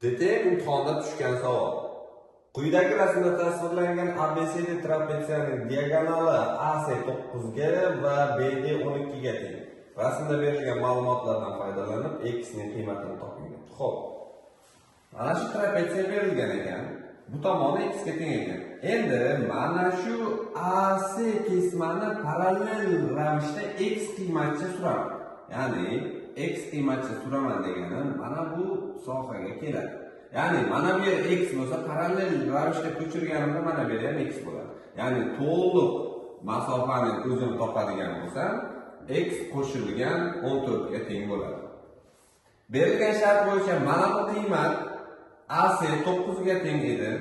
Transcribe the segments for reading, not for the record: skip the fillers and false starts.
DTM imtihonda tushgan savol. Quyidagi rasmda tasvirlangan ABCD trapetsiyaning diagonali AC 9 ga va BD 12 ga teng. Rasmda berilgan ma'lumotlardan foydalanib x ning qiymatini toping. Xo'p. Mana shu trapetsiya berilgan ekan. Bu tomoni x ga teng ekan. Endi mana shu AC kesmani parallel ravishda x qiymatcha suraman. Ya'ni x qiymatcha suraman degani mana bu sohaga keladi. Ya'ni mana bu yer x bo'lsa, parallel ravishda ko'chirganimda mana bu yer ham x bo'ladi. Ya'ni to'liq masofaning o'zini topadigan bo'lsam, x qo'shilgan 14 ga teng bo'ladi. Berilgan shart bo'yicha mana bu qiymat AC 9 ga teng edi,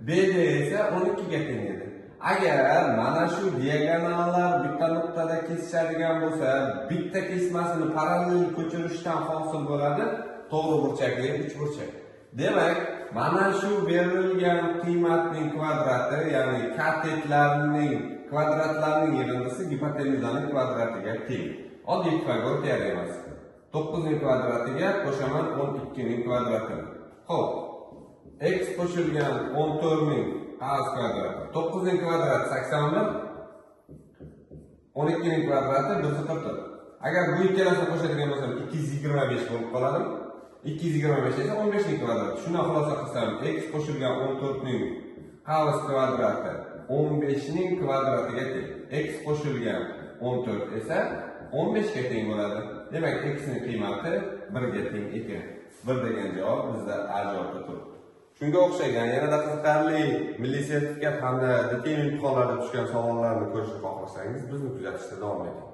BD esa 12 ga teng edi. Agar mana shu diagonallar bitta nuqtada kesishadigan bo'lsa, bitta kesmasini parallel ko'chirishdan hosil bo'ladi to'g'ri burchakli uchburchak. Demak, mana shu berilgan qiymatning kvadrati, ya'ni katetlarning kvadratlarining yig'indisi gipotenuzaning kvadratiga teng. Oddiy Pifagor teoremasi. 9 ning kvadratiga qo'shaman 12 ning kvadratini. Xo'p, x qo'shilgan 14 ning kvadrati. 9 ning kvadrati 81, 12 ning kvadrati 140. Agar bu ikkalasini qo'shadigan bo'lsam 225 bo'lib qoladi. 225 esa 15 ning kvadrati. Shuni xulosa qilsam, x qo'shilgan 14 ning kvadrati 15 ning kvadratiga teng. X qo'shilgan 14 esa 15 ga teng bo'ladi. Demak, x ning qiymati 1 ga teng ekan. 1 degan javob bizda A javobda turibdi. Shunga o'xshagan yanada qiziqarli milliy sertifikat hamda DTM imtihonlarida tushgan savollarni ko'rishni xohlasangiz, bizni kuzatishda davom eting.